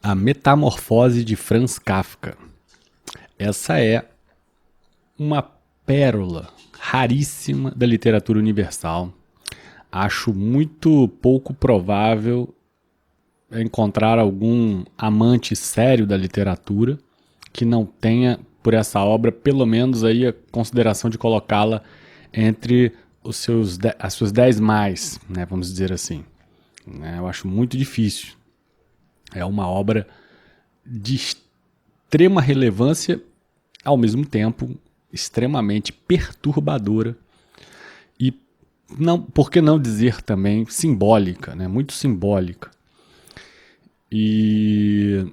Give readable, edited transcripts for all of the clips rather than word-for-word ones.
A Metamorfose de Franz Kafka. Essa é uma pérola raríssima da literatura universal. Acho muito pouco provável encontrar algum amante sério da literatura que não tenha, por essa obra, pelo menos aí a consideração de colocá-la entre as suas 10 mais, né, vamos dizer assim. Eu acho muito difícil. É uma obra de extrema relevância, ao mesmo tempo extremamente perturbadora e, não, por que não dizer também, simbólica, né? Muito simbólica. E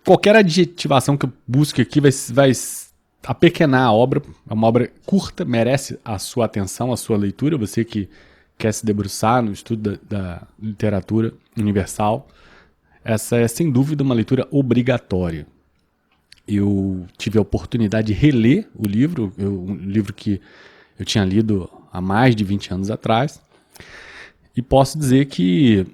qualquer adjetivação que eu busque aqui vai apequenar a obra. É uma obra curta, merece a sua atenção, a sua leitura. Você que quer se debruçar no estudo da literatura universal, essa é sem dúvida uma leitura obrigatória. Eu tive a oportunidade de reler o livro, um livro que eu tinha lido há mais de 20 anos atrás, e posso dizer que,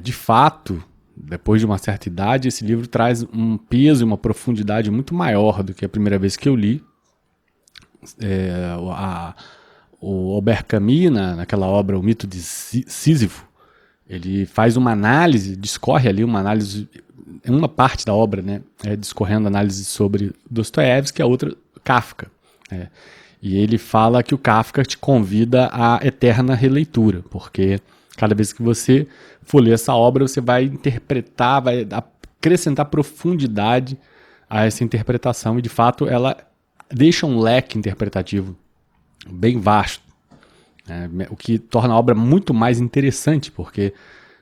de fato, depois de uma certa idade, esse livro traz um peso e uma profundidade muito maior do que a primeira vez que eu li. O Albert Camus, naquela obra O Mito de Sísifo, ele faz uma análise, discorre ali uma análise, uma parte da obra, né, discorrendo análise sobre Dostoiévski, a outra Kafka. E ele fala que o Kafka te convida à eterna releitura, porque cada vez que você for ler essa obra, você vai interpretar, vai acrescentar profundidade a essa interpretação, e de fato ela deixa um leque interpretativo bem vasto, o que torna a obra muito mais interessante, porque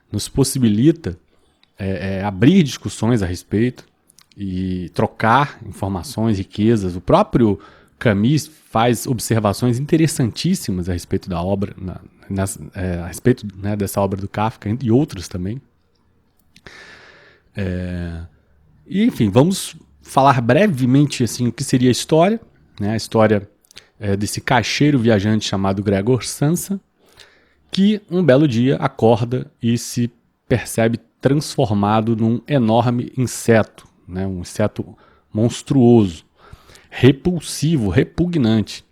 nos possibilita abrir discussões a respeito e trocar informações, riquezas. O próprio Camus faz observações interessantíssimas a respeito da obra, a respeito, né, dessa obra do Kafka e outros também. E, enfim, vamos falar brevemente assim, o que seria a história, né? A história desse caixeiro viajante chamado Gregor Samsa, que um belo dia acorda e se percebe transformado num enorme inseto, né? Um inseto monstruoso, repulsivo, repugnante,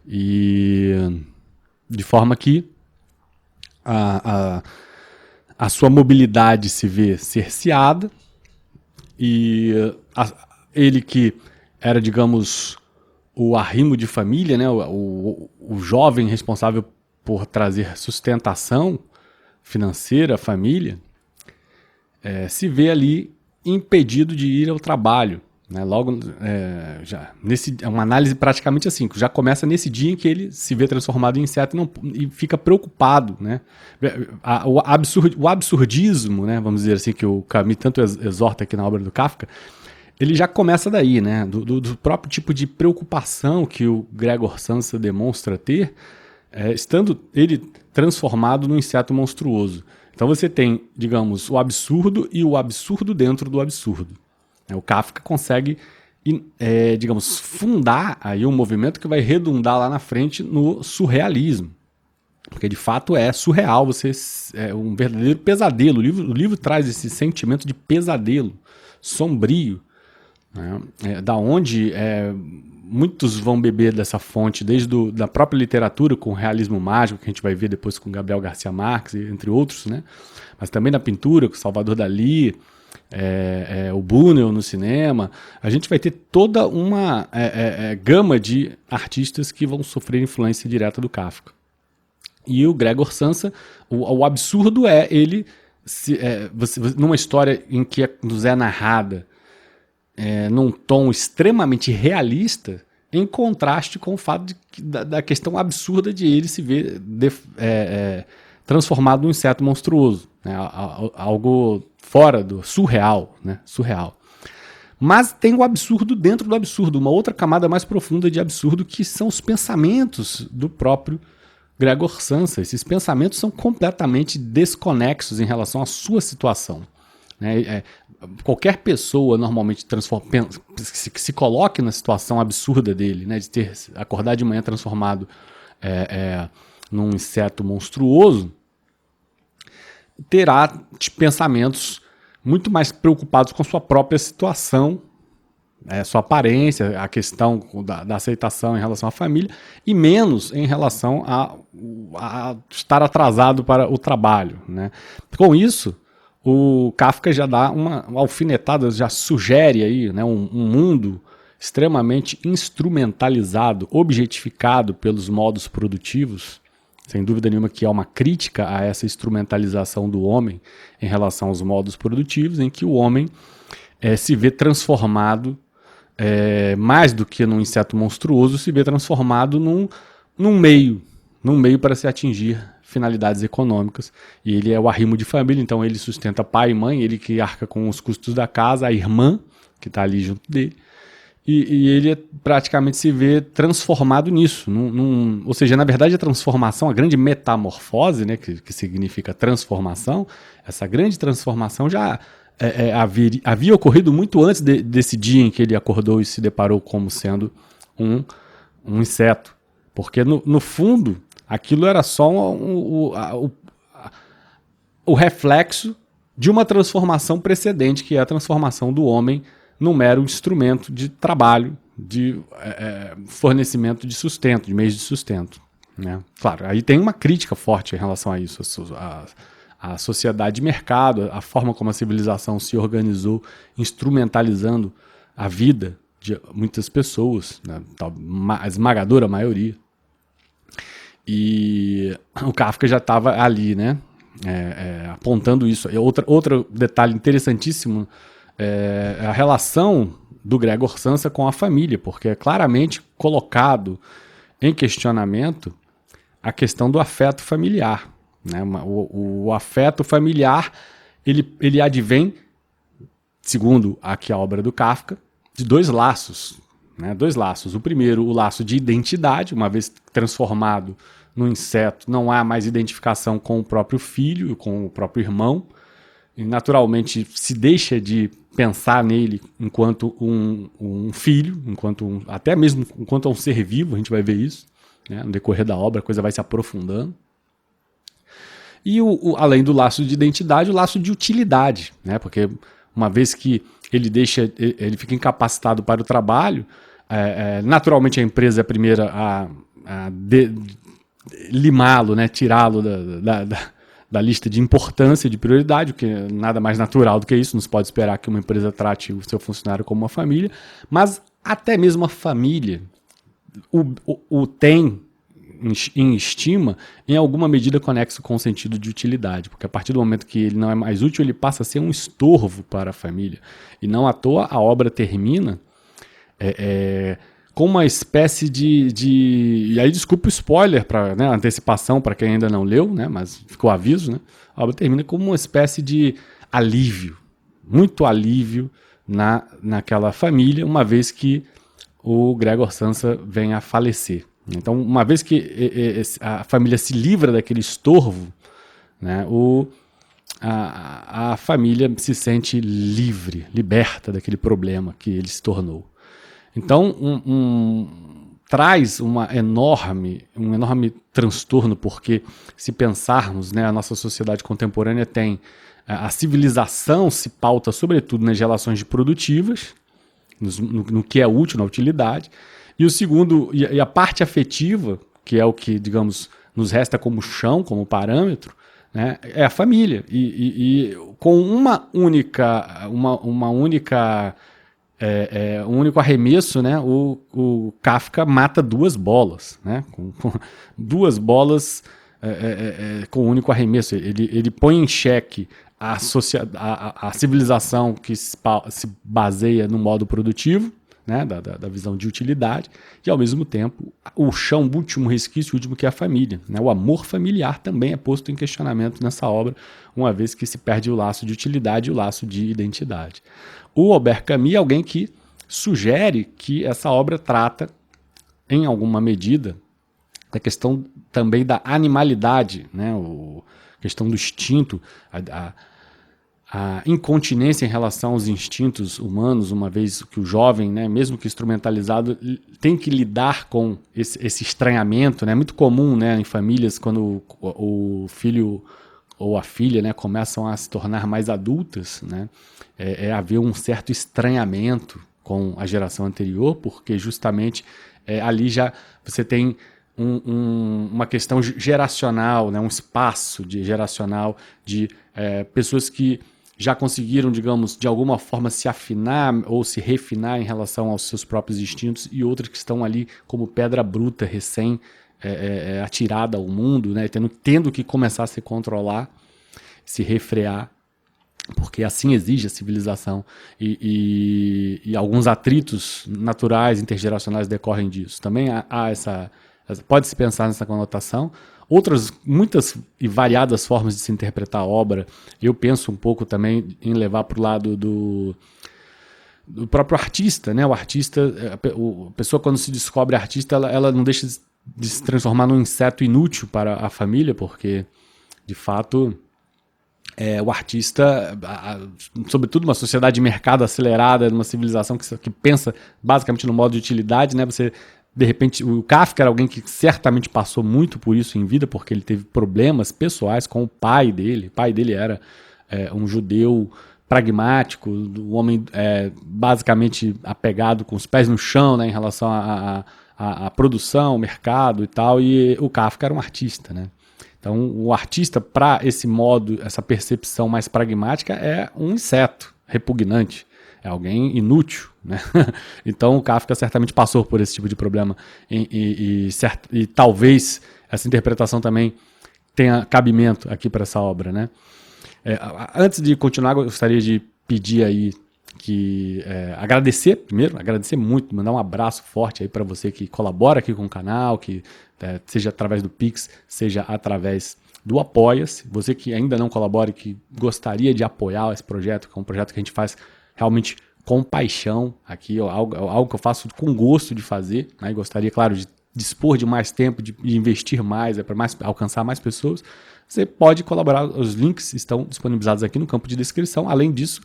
e de forma que a sua mobilidade se vê cerceada, e ele que era, digamos, o arrimo de família, né, o jovem responsável por trazer sustentação financeira à família, se vê ali impedido de ir ao trabalho. Né? Logo, é uma análise praticamente assim, que já começa nesse dia em que ele se vê transformado em inseto e fica preocupado. Né? O absurdismo, né, vamos dizer assim, que o Camus tanto exorta aqui na obra do Kafka, ele já começa daí, né? Do próprio tipo de preocupação que o Gregor Samsa demonstra ter, estando ele transformado num inseto monstruoso. Então você tem, digamos, o absurdo e o absurdo dentro do absurdo. O Kafka consegue, digamos, fundar aí um movimento que vai redundar lá na frente no surrealismo. Porque de fato é surreal, é um verdadeiro pesadelo. O livro traz esse sentimento de pesadelo, sombrio, né? Da onde muitos vão beber dessa fonte, desde da própria literatura, com o realismo mágico, que a gente vai ver depois com Gabriel Garcia Marques, entre outros, né? Mas também na pintura, com Salvador Dalí, o Buñuel no cinema. A gente vai ter toda uma gama de artistas que vão sofrer influência direta do Kafka. E o Gregor Samsa, o absurdo é ele, numa história em que nos é narrada num tom extremamente realista, em contraste com o fato da questão absurda de ele se ver transformado num inseto monstruoso, né? Algo fora do surreal, né? Surreal. Mas tem o absurdo dentro do absurdo, uma outra camada mais profunda de absurdo, que são os pensamentos do próprio Gregor Samsa. Esses pensamentos são completamente desconexos em relação à sua situação. Qualquer pessoa normalmente que se coloque na situação absurda dele, né, de ter acordado de manhã transformado num inseto monstruoso, terá pensamentos muito mais preocupados com sua própria situação, sua aparência, a questão da aceitação em relação à família, e menos em relação a estar atrasado para o trabalho, né? Com isso, o Kafka já dá uma alfinetada, já sugere aí, né, um mundo extremamente instrumentalizado, objetificado pelos modos produtivos, sem dúvida nenhuma que é uma crítica a essa instrumentalização do homem em relação aos modos produtivos, em que o homem se vê transformado, mais do que num inseto monstruoso, se vê transformado num meio para se atingir finalidades econômicas. E ele é o arrimo de família, então ele sustenta pai e mãe, ele que arca com os custos da casa, a irmã que está ali junto dele. E ele praticamente se vê transformado nisso. Ou seja, na verdade, a transformação, a grande metamorfose, né, que significa transformação, essa grande transformação já havia ocorrido muito antes desse dia em que ele acordou e se deparou como sendo um inseto. Porque, no fundo, aquilo era só o reflexo de uma transformação precedente, que é a transformação do homem num mero instrumento de trabalho, de fornecimento de sustento, de meios de sustento, né? Claro, aí tem uma crítica forte em relação a isso, a sociedade de mercado, a forma como a civilização se organizou, instrumentalizando a vida de muitas pessoas, né? A esmagadora maioria. E o Kafka já estava ali, né? Apontando isso. Outro detalhe interessantíssimo é a relação do Gregor Samsa com a família, porque é claramente colocado em questionamento a questão do afeto familiar, né? O afeto familiar, ele advém, segundo aqui a obra do Kafka, de dois laços, né? Dois laços. O primeiro, o laço de identidade, uma vez transformado no inseto, não há mais identificação com o próprio filho, com o próprio irmão, e naturalmente se deixa de pensar nele enquanto um filho, até mesmo enquanto um ser vivo, a gente vai ver isso, né? No decorrer da obra a coisa vai se aprofundando. E além do laço de identidade, o laço de utilidade, né? Porque uma vez que ele fica incapacitado para o trabalho, naturalmente a empresa é a primeira a limá-lo, né? Tirá-lo da lista de importância, de prioridade, o que é nada mais natural do que isso. Não se pode esperar que uma empresa trate o seu funcionário como uma família, mas até mesmo a família o tem em estima, em alguma medida conexo com o sentido de utilidade, porque a partir do momento que ele não é mais útil, ele passa a ser um estorvo para a família. E não à toa a obra termina com uma espécie e aí desculpa o spoiler, né, antecipação para quem ainda não leu, né, mas ficou aviso, né, a obra termina como uma espécie de alívio, muito alívio naquela família, uma vez que o Gregor Samsa vem a falecer. Então, uma vez que a família se livra daquele estorvo, né, a família se sente livre, liberta daquele problema que ele se tornou. Então, traz um enorme transtorno, porque se pensarmos, né, a nossa sociedade contemporânea tem a civilização se pauta sobretudo nas relações produtivas, no que é útil, na utilidade, e o segundo, e a parte afetiva, que é o que, digamos, nos resta como chão, como parâmetro, né, é a família. E com um único arremesso, né, o Kafka mata duas bolas, né, com duas bolas com um único arremesso. Ele põe em xeque a civilização que se baseia no modo produtivo, né, da visão de utilidade, e ao mesmo tempo o chão, o último resquício, o último, que é a família, né? O amor familiar também é posto em questionamento nessa obra, uma vez que se perde o laço de utilidade e o laço de identidade. O Albert Camus é alguém que sugere que essa obra trata, em alguma medida, da questão também da animalidade, né? A questão do instinto, a incontinência em relação aos instintos humanos, uma vez que o jovem, né, mesmo que instrumentalizado, tem que lidar com esse estranhamento, né, muito comum, né, em famílias, quando o filho ou a filha, né, começam a se tornar mais adultas, né, haver um certo estranhamento com a geração anterior, porque justamente ali já você tem uma questão geracional, né, um espaço geracional de pessoas que já conseguiram, digamos, de alguma forma se afinar ou se refinar em relação aos seus próprios instintos, e outras que estão ali como pedra bruta, recém atirada ao mundo, né, tendo que começar a se controlar, se refrear, porque assim exige a civilização, e alguns atritos naturais, intergeracionais decorrem disso. Também há pode-se pensar nessa conotação. Outras, muitas e variadas formas de se interpretar a obra, eu penso um pouco também em levar para o lado do próprio artista, né? O artista, a pessoa quando se descobre artista, ela não deixa de se transformar num inseto inútil para a família, porque, de fato, o artista, sobretudo uma sociedade de mercado acelerada, numa civilização que pensa basicamente no modo de utilidade, né? Você, de repente, o Kafka era alguém que certamente passou muito por isso em vida, porque ele teve problemas pessoais com o pai dele. O pai dele era um judeu pragmático, um homem basicamente apegado com os pés no chão, né, em relação à produção, ao mercado e tal, e o Kafka era um artista, né? Então, o artista, para esse modo, essa percepção mais pragmática, é um inseto repugnante, é alguém inútil, né? Então, o Kafka certamente passou por esse tipo de problema, e talvez essa interpretação também tenha cabimento aqui para essa obra, né? Antes de continuar, eu gostaria de pedir aí agradecer muito, mandar um abraço forte aí para você que colabora aqui com o canal, que seja através do Pix, seja através do Apoia-se. Você que ainda não colabora e que gostaria de apoiar esse projeto, que é um projeto que a gente faz realmente com paixão aqui, algo que eu faço com gosto de fazer, né? E gostaria, claro, de dispor de mais tempo, de investir mais, para alcançar mais pessoas. Você pode colaborar, os links estão disponibilizados aqui no campo de descrição. Além disso,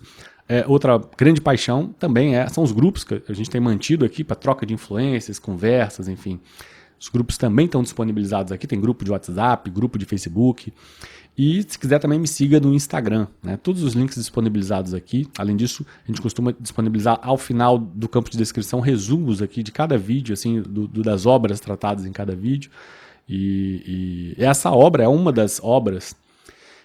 outra grande paixão também são os grupos que a gente tem mantido aqui para troca de influências, conversas, enfim. Os grupos também estão disponibilizados aqui, tem grupo de WhatsApp, grupo de Facebook. E se quiser também me siga no Instagram, né? Todos os links disponibilizados aqui. Além disso, a gente costuma disponibilizar ao final do campo de descrição resumos aqui de cada vídeo, assim, das obras tratadas em cada vídeo. E essa obra é uma das obras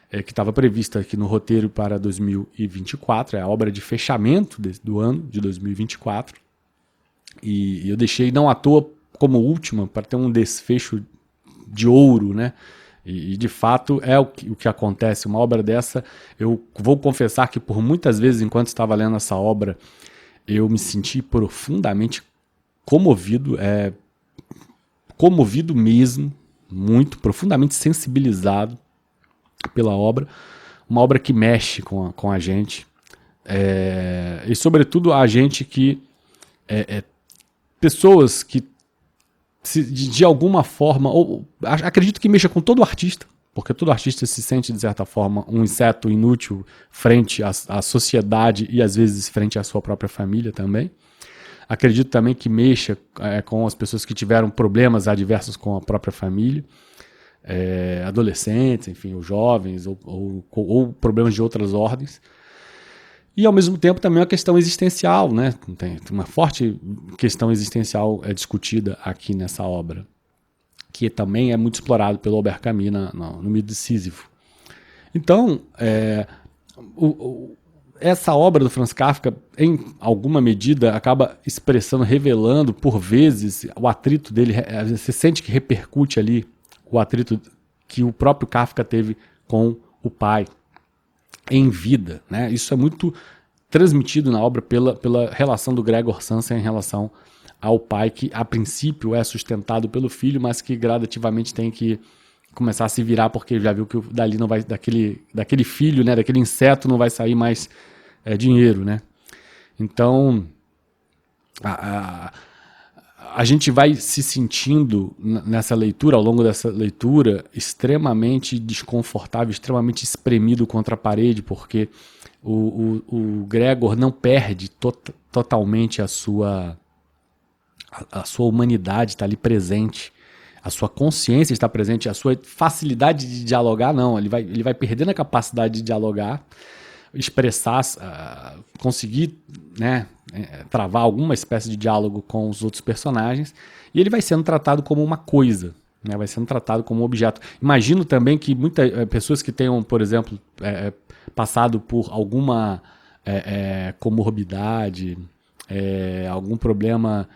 que estava prevista aqui no roteiro para 2024, é a obra de fechamento do ano de 2024. E eu deixei não à toa como última, para ter um desfecho de ouro, né? E de fato é o que acontece. Uma obra dessa, eu vou confessar que por muitas vezes, enquanto estava lendo essa obra, eu me senti profundamente comovido, comovido mesmo, muito, profundamente sensibilizado pela obra. Uma obra que mexe com a gente, e sobretudo a gente que pessoas que de alguma forma, ou acredito que mexa com todo artista, porque todo artista se sente, de certa forma, um inseto inútil frente à sociedade e às vezes frente à sua própria família também. Acredito também que mexa com as pessoas que tiveram problemas adversos com a própria família, adolescentes, enfim, ou jovens, ou problemas de outras ordens. E, ao mesmo tempo, também uma questão existencial, né? Tem uma forte questão existencial discutida aqui nessa obra, que também é muito explorado pelo Albert Camus no mito de Sísifo. Então, essa obra do Franz Kafka, em alguma medida, acaba expressando, revelando, por vezes, o atrito dele. Você sente que repercute ali o atrito que o próprio Kafka teve com o pai em vida, né? Isso é muito transmitido na obra pela relação do Gregor Samsa em relação ao pai, que a princípio é sustentado pelo filho, mas que gradativamente tem que começar a se virar, porque já viu que dali não vai, daquele filho, né, daquele inseto não vai sair mais dinheiro, né? Então a gente vai se sentindo nessa leitura, ao longo dessa leitura, extremamente desconfortável, extremamente espremido contra a parede, porque o Gregor não perde totalmente a sua humanidade, está ali presente. a sua consciência está presente, a sua facilidade de dialogar, não. Ele vai perdendo a capacidade de dialogar, expressar, conseguir, né, travar alguma espécie de diálogo com os outros personagens, e ele vai sendo tratado como uma coisa, né, vai sendo tratado como um objeto. Imagino também que muitas pessoas que tenham, por exemplo, passado por alguma comorbidade, algum problema,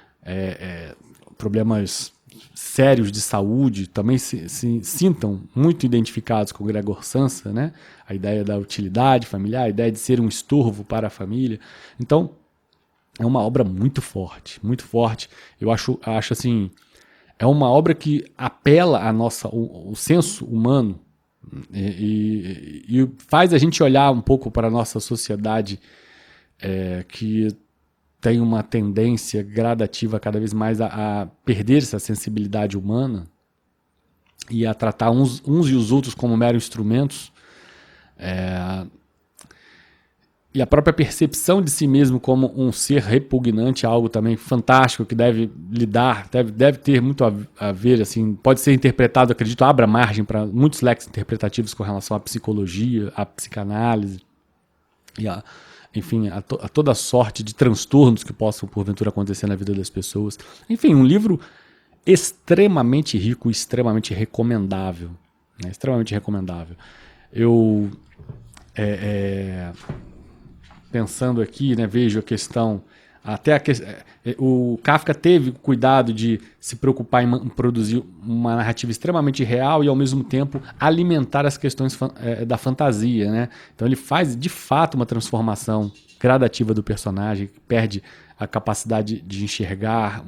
problemas sérios de saúde, também se sintam muito identificados com o Gregor Samsa, né? A ideia da utilidade familiar, a ideia de ser um estorvo para a família. Então, é uma obra muito forte, muito forte. Eu acho assim, é uma obra que apela a o senso humano e faz a gente olhar um pouco para a nossa sociedade que tem uma tendência gradativa cada vez mais a perder essa sensibilidade humana e a tratar uns e os outros como meros instrumentos, e a própria percepção de si mesmo como um ser repugnante é algo também fantástico que deve ter muito a ver, assim, pode ser interpretado, acredito, abra margem para muitos leques interpretativos com relação à psicologia, à psicanálise e enfim, a toda sorte de transtornos que possam, porventura, acontecer na vida das pessoas. Enfim, um livro extremamente rico e extremamente recomendável. Né? Extremamente recomendável. Eu, pensando aqui, né, vejo a questão... o Kafka teve cuidado de se preocupar em produzir uma narrativa extremamente real e, ao mesmo tempo, alimentar as questões da fantasia, né? Então ele faz, de fato, uma transformação gradativa do personagem, que perde a capacidade de enxergar,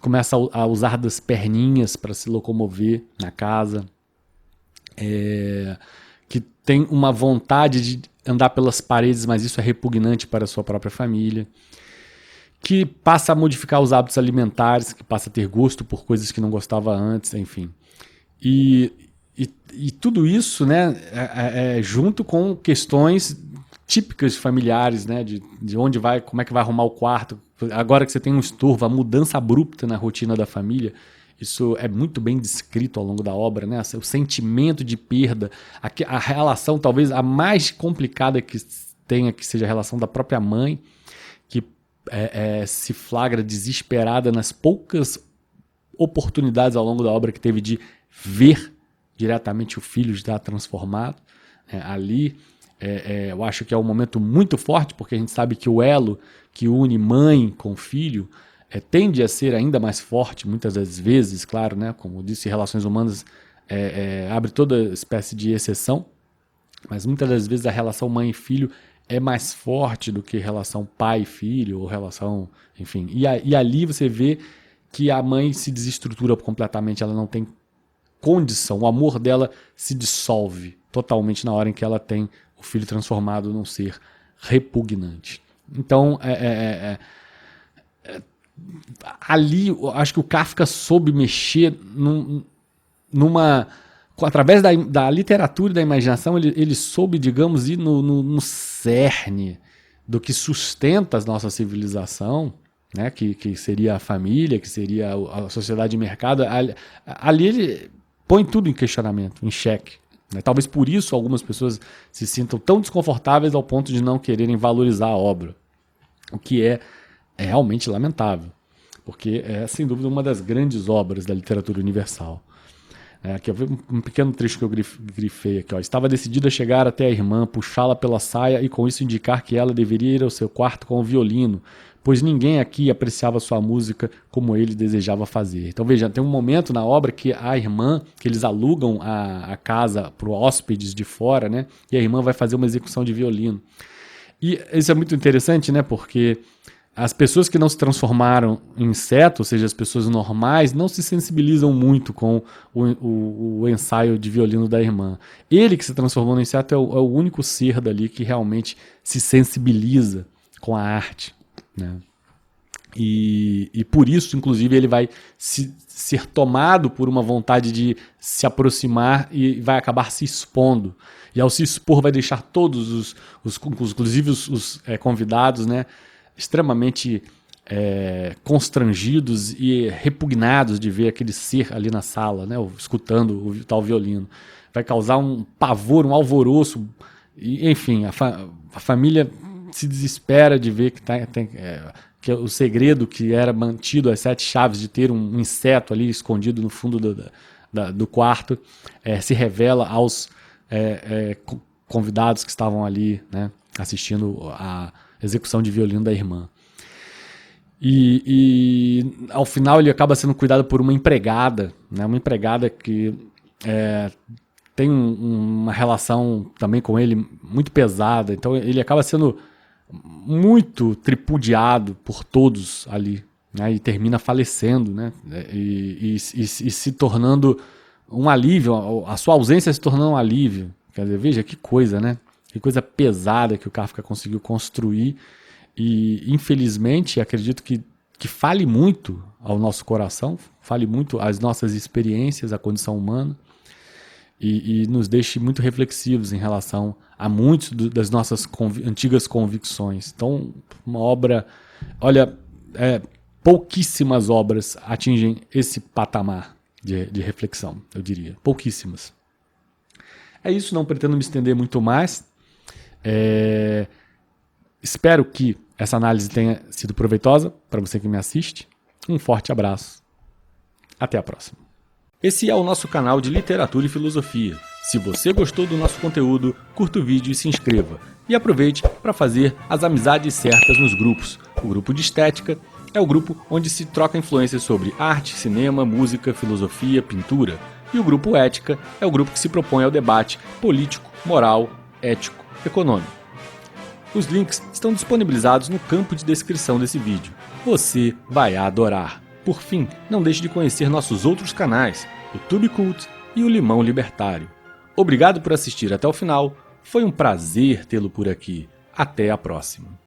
começa a usar das perninhas para se locomover na casa, que tem uma vontade de andar pelas paredes, mas isso é repugnante para a sua própria família, que passa a modificar os hábitos alimentares, que passa a ter gosto por coisas que não gostava antes, enfim. E tudo isso, né, junto com questões típicas familiares, né, de onde vai, como é que vai arrumar o quarto, agora que você tem um estorvo, a mudança abrupta na rotina da família. Isso é muito bem descrito ao longo da obra, né? O sentimento de perda, a relação talvez a mais complicada que tenha, que seja a relação da própria mãe, que se flagra desesperada nas poucas oportunidades ao longo da obra que teve de ver diretamente o filho estar transformado. Ali, eu acho que é um momento muito forte, porque a gente sabe que o elo que une mãe com filho tende a ser ainda mais forte, muitas das vezes, claro, né? Como disse, relações humanas abre toda espécie de exceção, mas muitas das vezes a relação mãe e filho é mais forte do que relação pai e filho, ou relação, enfim. E ali você vê que a mãe se desestrutura completamente, ela não tem condição, o amor dela se dissolve totalmente na hora em que ela tem o filho transformado num ser repugnante. Então, ali, eu acho que o Kafka soube mexer através da literatura e da imaginação, ele soube, digamos, ir no cerne do que sustenta a nossa civilização, né, que seria a família, que seria a sociedade de mercado. Ali ele põe tudo em questionamento, em xeque. Né? Talvez por isso algumas pessoas se sintam tão desconfortáveis ao ponto de não quererem valorizar a obra, o que é realmente lamentável, porque é, sem dúvida, uma das grandes obras da literatura universal. Aqui, um pequeno trecho que eu grifei aqui. Estava decidido a chegar até a irmã, puxá-la pela saia e com isso indicar que ela deveria ir ao seu quarto com o violino, pois ninguém aqui apreciava sua música como ele desejava fazer. Então veja, tem um momento na obra que a irmã, que eles alugam a casa para hóspedes de fora, né? E a irmã vai fazer uma execução de violino. E isso é muito interessante, né? Porque as pessoas que não se transformaram em inseto, ou seja, as pessoas normais, não se sensibilizam muito com o ensaio de violino da irmã. Ele que se transformou no inseto é o único ser dali que realmente se sensibiliza com a arte. Né? E por isso, inclusive, ele vai ser tomado por uma vontade de se aproximar e vai acabar se expondo. E ao se expor vai deixar todos inclusive os convidados, né, extremamente constrangidos e repugnados de ver aquele ser ali na sala, né, escutando o tal violino. Vai causar um pavor, um alvoroço, e, enfim, a família se desespera de ver que o segredo que era mantido, as 7 chaves de ter um inseto ali escondido no fundo do quarto, se revela aos convidados que estavam ali, né, assistindo a execução de violino da irmã. E ao final ele acaba sendo cuidado por uma empregada, né, uma empregada que tem uma relação também com ele muito pesada, então ele acaba sendo muito tripudiado por todos ali, né, e termina falecendo, né, e se tornando um alívio, a sua ausência se tornando um alívio. Quer dizer, veja que coisa, né? Que coisa pesada que o Kafka conseguiu construir e, infelizmente, acredito que fale muito ao nosso coração, fale muito às nossas experiências, à condição humana e nos deixe muito reflexivos em relação a muitas das nossas antigas convicções. Então, uma obra... Olha, pouquíssimas obras atingem esse patamar de reflexão, eu diria. Pouquíssimas. É isso, não pretendo me estender muito mais. Espero que essa análise tenha sido proveitosa para você que me assiste. Um forte abraço. Até a próxima. Esse é o nosso canal de literatura e filosofia. Se você gostou do nosso conteúdo, curta o vídeo e se inscreva. E aproveite para fazer as amizades certas nos grupos. O grupo de estética é o grupo onde se troca influências sobre arte, cinema, música, filosofia, pintura. E o grupo ética é o grupo que se propõe ao debate político, moral, ético, econômico. Os links estão disponibilizados no campo de descrição desse vídeo. Você vai adorar. Por fim, não deixe de conhecer nossos outros canais, o Tube Cult e o Limão Libertário. Obrigado por assistir até o final. Foi um prazer tê-lo por aqui. Até a próxima.